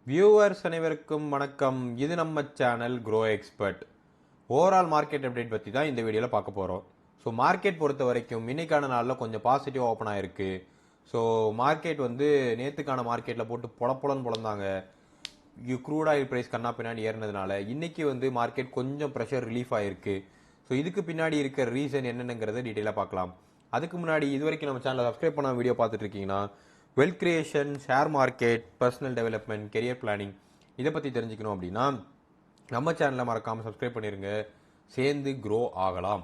Viewers அனைவருக்கும் வணக்கம். இது நம்ம channel grow expert. Overall market update பற்றி தான் இந்த வீடியோவில் பார்க்க போகிறோம். ஸோ மார்க்கெட் பொறுத்த வரைக்கும் இன்னைக்கான நாளில் கொஞ்சம் பாசிட்டிவ் ஓப்பன் ஆயிருக்கு. ஸோ மார்க்கெட் வந்து நேற்றுக்கான மார்க்கெட்டில் போட்டு பொலப்பொலன்னு பொழந்தாங்க. க்ரூட் ஆயில் ப்ரைஸ் கண்ணா பின்னாடி ஏறினதுனால இன்னைக்கு வந்து மார்க்கெட் கொஞ்சம் ப்ரெஷர் ரிலீஃப் ஆயிருக்கு. ஸோ இதுக்கு பின்னாடி இருக்கிற ரீசன் என்னென்னங்கிறத டீட்டெயிலாக பார்க்கலாம். அதுக்கு முன்னாடி இது வரைக்கும் நம்ம சேனலை சப்ஸ்கிரைப் பண்ண வீடியோ பார்த்துட்டு இருக்கீங்கன்னா wealth creation, share market, personal development, career planning இதை பற்றி தெரிஞ்சுக்கணும் அப்படின்னா நம்ம சேனலை மறக்காமல் சப்ஸ்கிரைப் பண்ணிடுங்க. சேர்ந்து க்ரோ ஆகலாம்.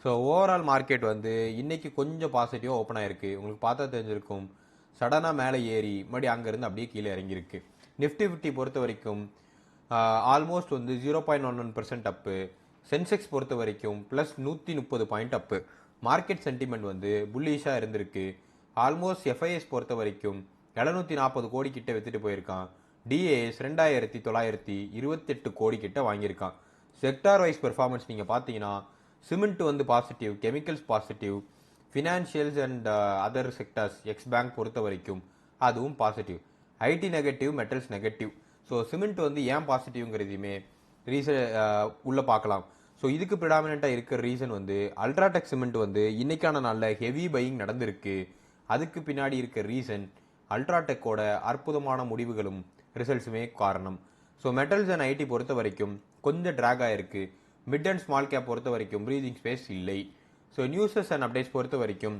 ஸோ ஓவரால் மார்க்கெட் வந்து இன்னைக்கு கொஞ்சம் பாசிட்டிவாக ஓப்பன் ஆயிருக்கு. உங்களுக்கு பார்த்தா தெரிஞ்சிருக்கும், சடனாக மேலே ஏறி மறுபடியும் அங்கேருந்து அப்படியே கீழே இறங்கியிருக்கு. நிஃப்டி 50 பொறுத்த வரைக்கும் ஆல்மோஸ்ட் வந்து 0.11% அப்பு. சென்செக்ஸ் பொறுத்த வரைக்கும் ப்ளஸ் 130 பாயிண்ட் அப்பு. மார்க்கெட் சென்டிமெண்ட் வந்து புல்லிஷாக இருந்திருக்கு. ஆல்மோஸ்ட் எஃப்ஐஎஸ் பொறுத்த வரைக்கும் 740 கோடி கிட்ட வித்துட்டு போயிருக்கான். டிஏஎஸ் 2928 கோடி கிட்ட வாங்கியிருக்கான். செக்டார் வைஸ் பெர்ஃபார்மன்ஸ் நீங்கள் பார்த்தீங்கன்னா சிமெண்ட் வந்து positive, chemicals positive, financials and other sectors ex bank பொறுத்த வரைக்கும் அதுவும் positive. IT negative, metals negative. So cement வந்து ஏன் பாசிட்டிவ்ங்கிறதையுமே ரீசன் உள்ள பார்க்கலாம். ஸோ இதுக்கு ப்ரிடாமினண்ட்டாக இருக்கிற ரீசன் வந்து அல்ட்ராடெக் சிமெண்ட் வந்து இன்னைக்கான நாளில் ஹெவி பையிங் நடந்திருக்கு. அதுக்கு பின்னாடி இருக்க ரீசன் அல்ட்ராடெக்கோட அற்புதமான முடிவுகளும் ரிசல்ட்ஸுமே காரணம். ஸோ மெட்டல்ஸ் அண்ட் ஐடி பொறுத்த வரைக்கும் கொஞ்சம் ட்ராக் ஆயிருக்கு. மிட் அண்ட் ஸ்மால் கேப் பொறுத்த வரைக்கும் ப்ரீதிங் ஸ்பேஸ் இல்லை. ஸோ நியூஸஸ் அண்ட் அப்டேட்ஸ் பொறுத்த வரைக்கும்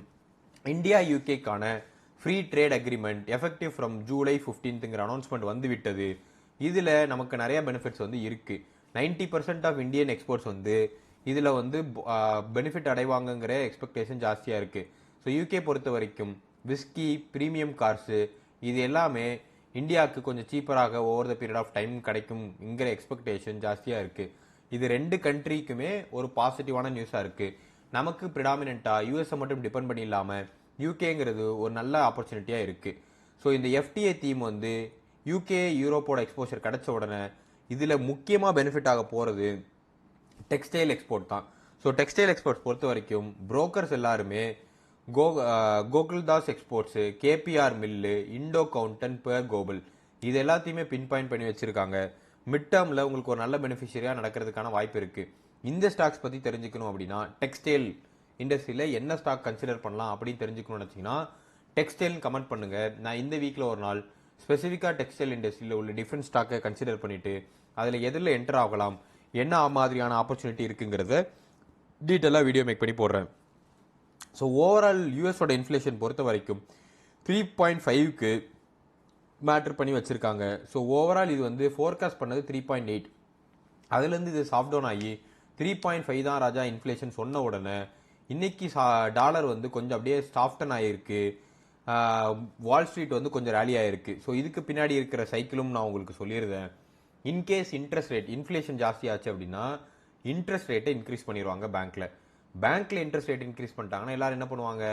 இந்தியா யூகேக்கான free trade agreement effective from July 15ங்கிற அனௌன்ஸ்மெண்ட் வந்து விட்டது. இதில் நமக்கு நிறைய பெனிஃபிட்ஸ் வந்து இருக்கு. 90% ஆஃப் இந்தியன் எக்ஸ்போர்ட்ஸ் வந்து இதில் வந்து பெனிஃபிட் அடைவாங்கங்கிற எக்ஸ்பெக்டேஷன் ஜாஸ்தியாக இருக்கு. ஸோ யூகே பொறுத்த வரைக்கும் விஸ்கி, ப்ரீமியம் கார்ஸு இது எல்லாமே இந்தியாவுக்கு கொஞ்சம் சீப்பராக over the period of time கிடைக்கும்ங்கிற எக்ஸ்பெக்டேஷன் ஜாஸ்தியாக இருக்குது. இது ரெண்டு கண்ட்ரிக்குமே ஒரு பாசிட்டிவான நியூஸாக இருக்குது. நமக்கு ப்ரிடாமினண்ட்டாக யூஎஸ்ஐ மட்டும் டிபெண்ட் பண்ணி இல்லாமல் யூகேங்கிறது ஒரு நல்ல ஆப்பர்ச்சுனிட்டியாக இருக்குது. ஸோ இந்த எஃப்டிஏ தீம் வந்து யூகே யூரோப்போட எக்ஸ்போஷர் கிடைச்ச உடனே இதில் முக்கியமாக பெனிஃபிட் ஆக போகிறது டெக்ஸ்டைல் எக்ஸ்போர்ட் தான். ஸோ டெக்ஸ்டைல் எக்ஸ்போர்ட்ஸ் பொறுத்த வரைக்கும் புரோக்கர்ஸ் எல்லாருமே Gokaldas exports, KPR mill, Indo கவுண்டன், பேர் கோபல் இது எல்லாத்தையுமே பின் பாயிண்ட் பண்ணி வச்சிருக்காங்க. மிட் டேர்மில் உங்களுக்கு ஒரு நல்ல பெனிஃபிஷரியாக நடக்கிறதுக்கான வாய்ப்பு இருக்குது. இந்த ஸ்டாக்ஸ் பற்றி தெரிஞ்சுக்கணும் அப்படின்னா டெக்ஸ்டைல் இண்டஸ்ட்ரியில் என்ன ஸ்டாக் கன்சிடர் பண்ணலாம் அப்படின்னு தெரிஞ்சுக்கணும்னு நினச்சிங்கன்னா டெக்ஸ்டைல்னு கமெண்ட் பண்ணுங்கள். நான் இந்த வீக்கில் ஒரு நாள் ஸ்பெசிஃபிக்காக டெக்ஸ்டைல் இண்டஸ்ட்ரியில் உள்ள டிஃப்ரெண்ட் ஸ்டாக்கை கன்சிடர் பண்ணிவிட்டு அதில் எதில் என்டர் ஆகலாம், என்ன மாதிரியான ஆப்பர்ச்சுனிட்டி இருக்குங்கிறத டீட்டெயிலாக வீடியோ மேக் பண்ணி போடுறேன். ஸோ ஓவரால் யூஎஸோட இன்ஃப்ளேஷன் பொறுத்த வரைக்கும் 3.5க்கு மேட்ரு பண்ணி வச்சுருக்காங்க. ஸோ ஓவரால் இது வந்து ஃபோர்காஸ்ட் பண்ணது 3.8. அதுலேருந்து இது சாஃப்ட் டவுன் ஆகி 3.5 தான் ராஜா இன்ஃப்ளேஷன் சொன்ன உடனே இன்னைக்கு டாலர் வந்து கொஞ்சம் அப்படியே சாஃப்டன் ஆகிருக்கு. வால் ஸ்ட்ரீட் வந்து கொஞ்சம் ரேலி ஆகிருக்கு. ஸோ இதுக்கு பின்னாடி இருக்கிற சைக்கிளும் நான் உங்களுக்கு சொல்லியிருந்தேன். இன்கேஸ் இன்ட்ரெஸ்ட் ரேட் இன்ஃப்ளேஷன் ஜாஸ்தி ஆச்சு அப்படின்னா இன்ட்ரெஸ்ட் ரேட்டை இன்க்ரீஸ் பண்ணிடுவாங்க பேங்க்ல இன்ட்ரெஸ்ட் ரேட் இன்க்ரீஸ் பண்ணிட்டாங்கன்னா எல்லாரும் என்ன பண்ணுவாங்க,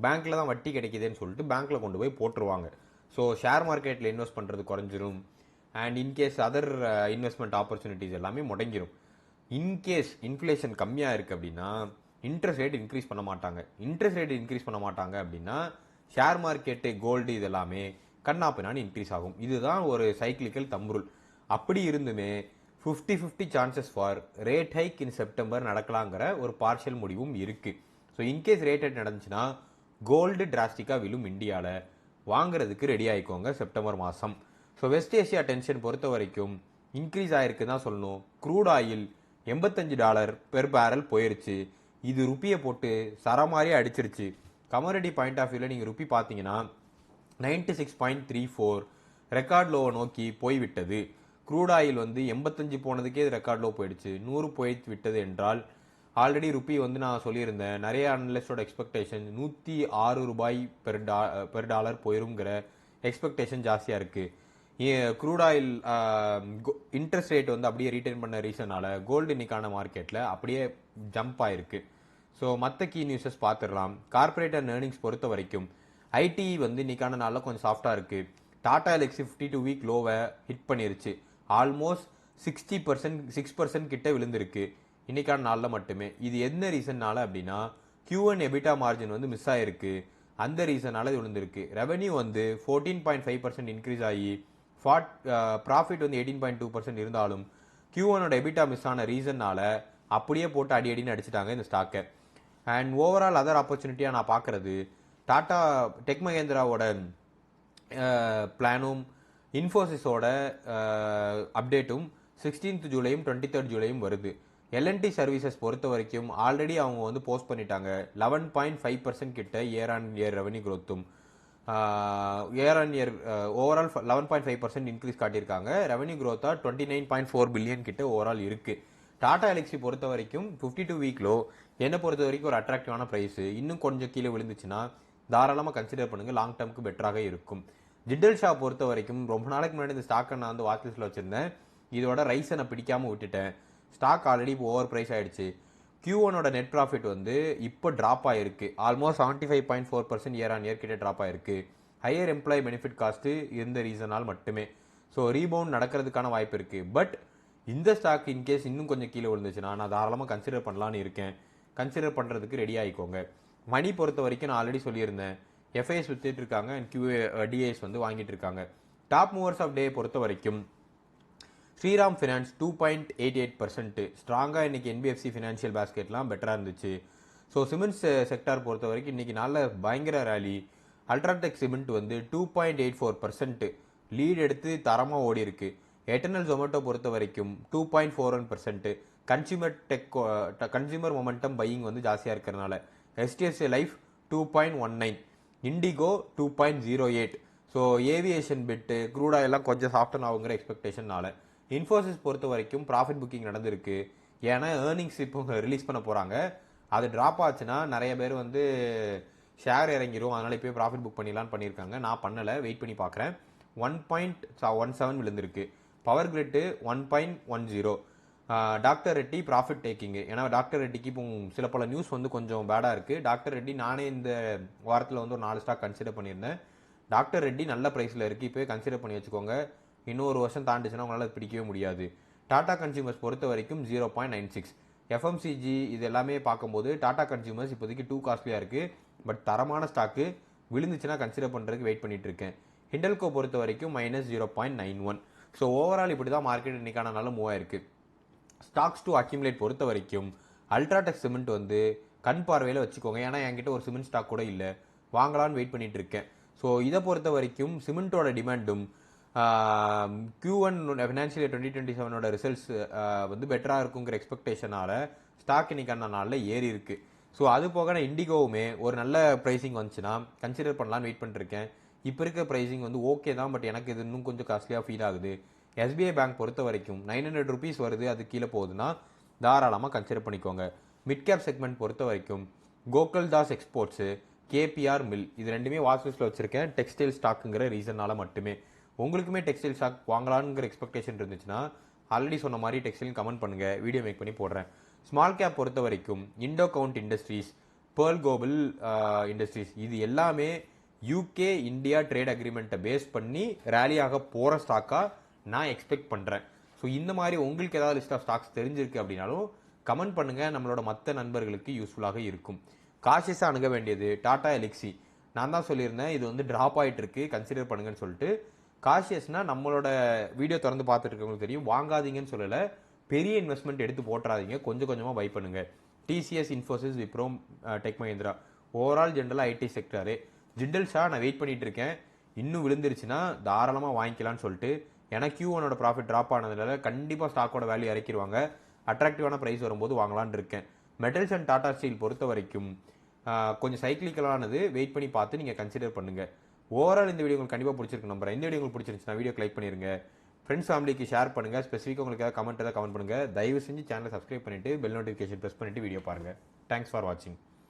பேங்க்ல தான் வட்டி கிடைக்குதுன்னு சொல்லிட்டு பேங்க்ல கொண்டு போய் போட்டுருவாங்க. ஸோ ஷேர் மார்க்கெட்டில் இன்வெஸ்ட் பண்ணுறது குறைஞ்சிரும். And in case other investment opportunities எல்லாமே முடங்கிரும். இன்கேஸ் இன்ஃப்ளேஷன் கம்மியாக இருக்குது அப்படின்னா இன்ட்ரெஸ்ட் ரேட் இன்க்ரீஸ் பண்ண மாட்டாங்க. இன்ட்ரெஸ்ட் ரேட் இன்க்ரீஸ் பண்ண மாட்டாங்க அப்படின்னா ஷேர் மார்க்கெட்டு, கோல்டு இதெல்லாமே கண்ணா பின்னாடி இன்க்ரீஸ் ஆகும். இதுதான் ஒரு சைக்கிளிக்கல் தம்புருள். அப்படி இருந்துமே 50-50 chances for rate hike in September நடக்கலாங்கிற ஒரு பார்ஷியல் முடிவும் இருக்குது. ஸோ இன்கேஸ் ரேட் ஹைக் நடந்துச்சுன்னா கோல்டு டிராஸ்டிக்காக விழும். இந்தியாவில் வாங்குறதுக்கு ரெடி ஆகிக்கோங்க செப்டம்பர் மாதம். ஸோ வெஸ்ட் ஏஷியா டென்ஷன் பொறுத்த வரைக்கும் இன்க்ரீஸ் ஆகிருக்கு தான் சொல்லணும். க்ரூட் ஆயில் $85 பெர் பேரல் போயிருச்சு. இது ருப்பியை போட்டு சரமாரியே அடிச்சிருச்சு. கமோடிட்டி பாயிண்ட் ஆஃப் வியூவில் நீங்கள் ருப்பி பார்த்தீங்கன்னா 96.34 ரெக்கார்ட் லோவை நோக்கி போய்விட்டது. க்ரூட் ஆயில் வந்து 85 போனதுக்கே ரெக்கார்ட் லோ போயிடுச்சு. 100 போயிட்டு விட்டது என்றால் ஆல்ரெடி ருப்பி வந்து நான் சொல்லியிருந்தேன், நிறைய அனலிஸ்டோட எக்ஸ்பெக்டேஷன் $106 பெர் டாலர் போயிருங்கிற எக்ஸ்பெக்டேஷன் ஜாஸ்தியாக இருக்குது. க்ரூட் ஆயில் இன்ட்ரெஸ்ட் ரேட் வந்து அப்படியே ரீட்டைன் பண்ண ரீசனால கோல்டு இன்னைக்கான மார்க்கெட்டில் அப்படியே ஜம்ப் ஆயிருக்கு. ஸோ மற்ற கீ நியூஸஸ் பார்த்துடலாம். கார்பரேட் அண்ட் ஏர்னிங்ஸ் பொறுத்த வரைக்கும் ஐடி வந்து இன்னைக்கான நாளில் கொஞ்சம் சாஃப்டாக இருக்குது. டாடா எல்எக்ஸி 52 வீக் லோவை ஹிட் பண்ணிருச்சு. ஆல்மோஸ்ட் 6% கிட்ட விழுந்திருக்கு இன்னைக்கான நாளில் மட்டுமே. இது என்ன ரீசன்னால அப்படின்னா Q1 எபிட்டா மார்ஜின் வந்து மிஸ் ஆயிருக்கு. அந்த ரீசனால இது விழுந்திருக்கு. ரெவென்யூ வந்து 14.5% இன்க்ரீஸ் ஆகி ப்ராஃபிட் வந்து 18.2% இருந்தாலும் Q1ஓட எபிட்டா மிஸ் ஆன ரீசன்னால அப்படியே போட்டு அடின்னு அடிச்சிட்டாங்க இந்த ஸ்டாக்கை. அண்ட் ஓவரால் அதர் ஆப்பர்ச்சுனிட்டியாக நான் பார்க்குறது டாடா டெக் மகேந்திராவோட பிளானும் இன்ஃபோசிஸோட அப்டேட்டும் 16th ஜூலையும் 23rd ஜூலையும் வருது. எல்என்டி சர்வீசஸ் பொறுத்த வரைக்கும் ஆல்ரெடி அவங்க வந்து போஸ்ட் பண்ணிட்டாங்க 11.5% கிட்ட இயர் ஆன் இயர் ரெவன்யூ க்ரோத்தும் year on year overall 11.5% increase காட்டியிருக்காங்க. ரெவன்யூ க்ரோத்தா 29.4 பில்லியன் கிட்ட ஓவரால் இருக்கு. டாடா எலக்ஸி பொறுத்த வரைக்கும் 52 வீக் லோ என்னை பொறுத்த வரைக்கும் ஒரு அட்ராக்டிவான ப்ரைஸ். இன்னும் கொஞ்சம் கீழே விழுந்துச்சுன்னா தாராளமாக கன்சிடர் பண்ணுங்க, லாங் டேர்முக்கு பெட்டராக இருக்கும். ஜிண்டல் ஷா பொறுத்த வரைக்கும் ரொம்ப நாளைக்கு முன்னாடி இந்த ஸ்டாக்கை நான் வந்து வாட்ச் லிஸ்ட்டில் வச்சிருந்தேன். இதோட ரைஸை நான் பிடிக்காம விட்டுட்டேன். ஸ்டாக் ஆல்ரெடி இப்போ ஓவர் ப்ரைஸ் ஆயிடுச்சு. Q1ஓட நெட் ப்ராஃபிட் வந்து இப்போ ட்ராப் ஆயிருக்கு. ஆல்மோஸ்ட் 75.4% இயர் ஆன் இயர் கிட்ட ட்ராப் ஆயிருக்கு. ஹையர் எம்ப்ளாயி பெனிஃபிட் காஸ்ட்டு இந்த ரீசனால் மட்டுமே. ஸோ ரீபவுண்ட் நடக்கிறதுக்கான வாய்ப்பு இருக்கு. பட் இந்த ஸ்டாக் இன்கேஸ் இன்னும் கொஞ்சம் கீழே விழுந்துச்சுன்னா நான் தாராளமாக கன்சிடர் பண்ணலான்னு இருக்கேன். கன்சிடர் பண்ணுறதுக்கு ரெடி ஆகிக்கோங்க. மணி பொறுத்த வரைக்கும் நான் ஆல்ரெடி சொல்லியிருந்தேன், எஃப்ஐஎஸ் வித்துட்டு இருக்காங்க அண்ட் டிஐஎஸ் வந்து வாங்கிட்டு இருக்காங்க. டாப் மூவர்ஸ் ஆஃப் டே பொறுத்த வரைக்கும் ஸ்ரீராம் ஃபினான்ஸ் 2.88% ஸ்ட்ராங்காக இன்னைக்கு என்பிஎஃப்சி ஃபினான்ஷியல் பேஸ்கெட்லாம் பெட்டராக இருந்துச்சு. ஸோ சிமெண்ட்ஸ் செக்டார் பொறுத்த வரைக்கும் இன்னைக்கு நல்ல பயங்கர ரேலி. அல்ட்ராடெக் சிமெண்ட் வந்து 2.84% லீட் எடுத்து தரமாக ஓடி இருக்கு. எட்டர்னல் ஜொமேட்டோ பொறுத்த வரைக்கும் 2.41%. கன்சியூமர் மொமெண்டம் பையிங் வந்து ஜாஸ்தியாக இருக்கிறதுனால. HDFC life 2.19, IndiGo 2.08. So aviation bit crude ஆயிலாம் கொஞ்சம் சாஃப்டன் ஆகுங்கிற எக்ஸ்பெக்டேஷனால. இன்ஃபோசிஸ் பொறுத்த வரைக்கும் ப்ராஃபிட் புக்கிங் நடந்திருக்கு. ஏன்னா ஏர்னிங்ஸ் இப்போ ரிலீஸ் பண்ண போகிறாங்க. அது ட்ராப் ஆச்சுன்னா நிறைய பேர் வந்து ஷேர் இறங்கிடும், அதனால் இப்போ ப்ராஃபிட் புக் பண்ணிடலான்னு பண்ணியிருக்காங்க. நான் பண்ணலை, வெயிட் பண்ணி பார்க்குறேன். 1.17 விழுந்திருக்கு. Power grid 1.10. Doctor Reddy profit taking. ஏன்னா டாக்டர் ரெட்டிக்கு இப்போ சில பல நியூஸ் வந்து கொஞ்சம் பேடாக இருக்குது. டாக்டர் ரெட்டி நானே இந்த வாரத்தில் வந்து ஒரு 4 ஸ்டாக் கன்சிடர் பண்ணியிருந்தேன். டாக்டர் ரெட்டி நல்ல ப்ரைஸில் இருக்குது, இப்போ கன்சிடர் பண்ணி வச்சுக்கோங்க. இன்னொரு வருஷம் தாண்டிச்சுன்னா உங்களால் பிடிக்கவே முடியாது. டாடா கன்சியூமர்ஸ் பொறுத்த வரைக்கும் 0.96. எஃப்எம்சிஜி இது எல்லாமே பார்க்கும்போது டாடா கன்சியூமர்ஸ் இப்போதைக்கு டூ காஸ்ட்லியாக இருக்குது. பட் தரமான ஸ்டாக்கு, விழுந்துச்சுன்னா கன்சிடர் பண்ணுறதுக்கு வெயிட் பண்ணிட்டு இருக்கேன். ஹிண்டல்கோ பொறுத்த வரைக்கும் -0.91. ஸோ ஓவரால் இப்படி தான் மார்க்கெட் இன்னைக்கான நாள் மூவ் ஆயிருக்கு. ஸ்டாக்ஸ் டு அக்யூமுலேட் பொறுத்த வரைக்கும் அல்ட்ராடெக் சிமெண்ட் வந்து கண் பார்வையில் வச்சுக்கோங்க. ஏன்னா என்கிட்ட ஒரு சிமெண்ட் ஸ்டாக் கூட இல்லை, வாங்கலான்னு வெயிட் பண்ணிட்டு இருக்கேன். ஸோ இதை பொறுத்த வரைக்கும் சிமெண்ட்டோட டிமாண்டும் Q1 ஃபினான்ஷியல் இயர் 2027 ரிசல்ட்ஸ் வந்து பெட்டராக இருக்குங்கிற எக்ஸ்பெக்டேஷனால ஸ்டாக் இன்னைக்கான நாளில் ஏறி இருக்கு. ஸோ அது போக நான் இண்டிகோவுமே ஒரு நல்ல ப்ரைஸிங் வந்துச்சுன்னா கன்சிடர் பண்ணலான்னு வெயிட் பண்ணிருக்கேன். இப்போ இருக்க ப்ரைஸிங் வந்து ஓகே தான், பட் எனக்கு இது இன்னும் கொஞ்சம் காஸ்ட்லியாக ஃபீல் ஆகுது. SBI பேங்க் பொறுத்த வரைக்கும் 900 rupees வருது, அது கீழே போகுதுன்னா தாராளமாக கன்சிடர் பண்ணிக்கோங்க. மிட் கேப் செக்மெண்ட் பொறுத்த வரைக்கும் கோகுல்தாஸ் எக்ஸ்போர்ட்ஸு, KPR மில் இது ரெண்டுமே வாட்ச் லிஸ்ட்டில் வச்சுருக்கேன். டெக்ஸ்டைல் ஸ்டாக்குங்கிற ரீசனால மட்டுமே. உங்களுக்குமே டெக்ஸ்டைல் ஸ்டாக் வாங்கலாங்கிற எக்ஸ்பெக்டேஷன் இருந்துச்சுன்னா ஆல்ரெடி சொன்ன மாதிரி டெக்ஸ்டைல் கமெண்ட் பண்ணுங்கள், வீடியோ மேக் பண்ணி போடுறேன். ஸ்மால் கேப் பொறுத்த வரைக்கும் Indo count industries, pearl global industries இது எல்லாமே UK இந்தியா ட்ரேட் அக்ரிமெண்ட்டை பேஸ் பண்ணி ரேலியாக போகிற ஸ்டாக்காக நான் எக்ஸ்பெக்ட் பண்ணுறேன். ஸோ இந்த மாதிரி உங்களுக்கு ஏதாவது லிஸ்ட் ஆஃப் ஸ்டாக்ஸ் தெரிஞ்சிருக்கு அப்படின்னாலும் கமெண்ட் பண்ணுங்கள், நம்மளோட மற்ற நண்பர்களுக்கு யூஸ்ஃபுல்லாக இருக்கும். காஷியஸாக அணுக வேண்டியது டாடா எலக்ஸி. நான் தான் சொல்லியிருந்தேன் இது வந்து ட்ராப் ஆகிட்டு இருக்கு, கன்சிடர் பண்ணுங்கன்னு சொல்லிட்டு. காஷியஸ்னா நம்மளோட வீடியோ திறந்து பார்த்துட்டு இருக்கவங்களுக்கு தெரியும், வாங்காதீங்கன்னு சொல்லலை, பெரிய இன்வெஸ்ட்மெண்ட் எடுத்து போட்டுறாதீங்க, கொஞ்சம் கொஞ்சமாக பை பண்ணுங்க. TCS, Infosys, Wipro, tech Mahindra, overall ஜென்ரலாக ஐடி செக்டரு. ஜிண்டல் ஷா நான் வெயிட் பண்ணிட்டு இருக்கேன், இன்னும் விழுந்துருச்சுன்னா தாராளமாக வாங்கிக்கலான்னு சொல்லிட்டு. ஏன்னா Q1ஓட ப்ராஃபிட் ட்ராப் ஆனதுனால கண்டிப்பாக ஸ்டாக்கோட வேல்யூ இறக்கிடுவாங்க. அட்ராக்டிவான ப்ரைஸ் வரும்போது வாங்கலான்னு இருக்கேன். மெட்டல்ஸ் அண்ட் டாடா ஸ்டீல் பொறுத்த வரைக்கும் கொஞ்சம் சைக்கிளிக்கலானது, வெயிட் பண்ணி பார்த்து நீங்கள் கன்சிடர் பண்ணுங்கள். ஓவரால் இந்த வீடியோ உங்களுக்கு கண்டிப்பாக பிடிச்சிருக்கு நம்புறேன். இந்த வீடியோ உங்களுக்கு பிடிச்சிருந்துச்சுன்னா வீடியோ லைக் பண்ணிருங்க, ஃப்ரெண்ட்ஸ் ஃபேமிலிக்கு ஷேர் பண்ணுங்கள். ஸ்பெசிஃபிக்காக உங்களுக்கு ஏதாவது கமெண்ட் பண்ணுங்கள். தயவு செஞ்சு சேனலை சப்ஸ்கிரைப் பண்ணிவிட்டு பெல் நோட்டிஃபிகேஷன் ப்ரெஸ் பண்ணிவிட்டு வீடியோ பாருங்கள். தேங்க்ஸ் ஃபார் வாட்சிங்.